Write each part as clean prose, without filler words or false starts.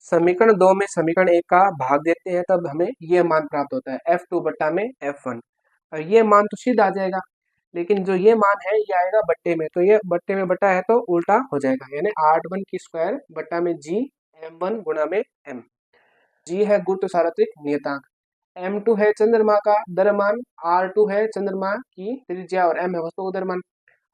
समीकरण 2 में समीकरण 1 का भाग देते हैं तब हमें ये मान प्राप्त होता है F2 बट्टा में F1। और ये मान तो सीधा आ जाएगा, लेकिन जो ये मान है ये आएगा बट्टे में, तो ये बट्टे में बट्टा है तो उल्टा हो जाएगा, यानी 8 की स्क्वायर बट्टा में जी M1 गुणा में M। जी है गुरुत्व सार्वत्रिक नियतांक, M2 है चंद्रमा का द्रव्यमान, R2 है चंद्रमा की त्रिज्या और M है वस्तु का द्रव्यमान,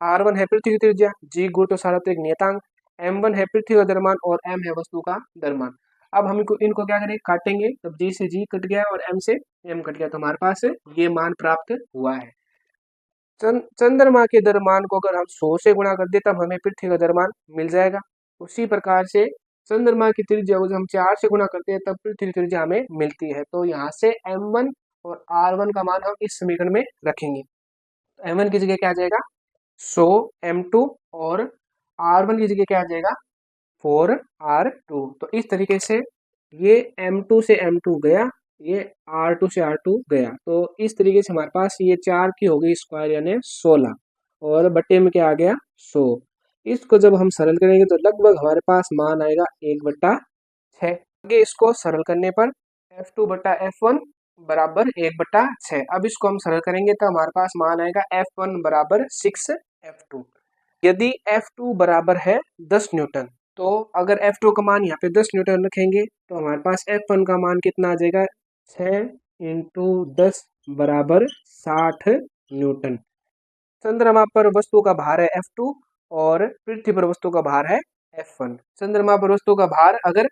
R1 है पृथ्वी की त्रिज्या, G गुरुत्व सार्वत्रिक नियतांक, M1 है पृथ्वी का द्रव्यमान और M है वस्तु का द्रव्यमान। अब हम इनको क्या करेंगे, काटेंगे, तब G से G कट गया और M से M कट गया, तो हमारे पास ये मान प्राप्त हुआ है। चंद्रमा के द्रव्यमान को अगर हम 100 से गुणा कर दे तब हमें पृथ्वी का द्रव्यमान मिल जाएगा। उसी प्रकार से चंद्रमा की त्रिज्या को जब हम 4 से गुणा करते हैं तब पृथ्वी की त्रिज्या हमें मिलती है। तो यहाँ से M1 और R1 का मान हम इस समीकरण में रखेंगे। M1 की जगह क्या आ जाएगा 100 M2 और R1 की जगह क्या आ जाएगा 4R2। तो इस तरीके से ये M2 से M2 गया, ये R2 से R2 गया, तो इस तरीके से हमारे पास ये 4 की हो गई स्क्वायर यानी 16 और बट्टे में क्या आ गया 100। इसको जब हम सरल करेंगे तो लगभग हमारे पास मान आएगा 1/6। आगे इसको सरल करने पर F2 बट्टा F1 बराबर 1/6। अब इसको हम सरल करेंगे तो हमारे पास मान आएगा F1 बराबर 6F2। यदि F2 बराबर है 10 न्यूटन, तो अगर F2 का मान यहाँ पे 10 न्यूटन रखेंगे तो हमारे पास F1 का मान कितना आ जाएगा 6 इंटू 10 बराबर 60 न्यूटन। चंद्रमा पर वस्तु का भार है F2 और पृथ्वी पर वस्तु का भार है F1। चंद्रमा पर वस्तु का भार अगर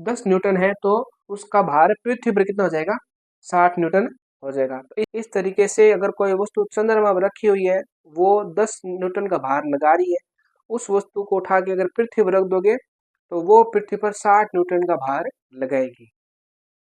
10 न्यूटन है तो उसका भार पृथ्वी पर कितना हो जाएगा 60 न्यूटन हो जाएगा। तो इस तरीके से अगर कोई वस्तु चंद्रमा पर रखी हुई है, वो 10 न्यूटन का भार लगा रही है, उस वस्तु को उठा के अगर पृथ्वी पर रख दोगे तो वो पृथ्वी पर 60 न्यूटन का भार लगाएगी।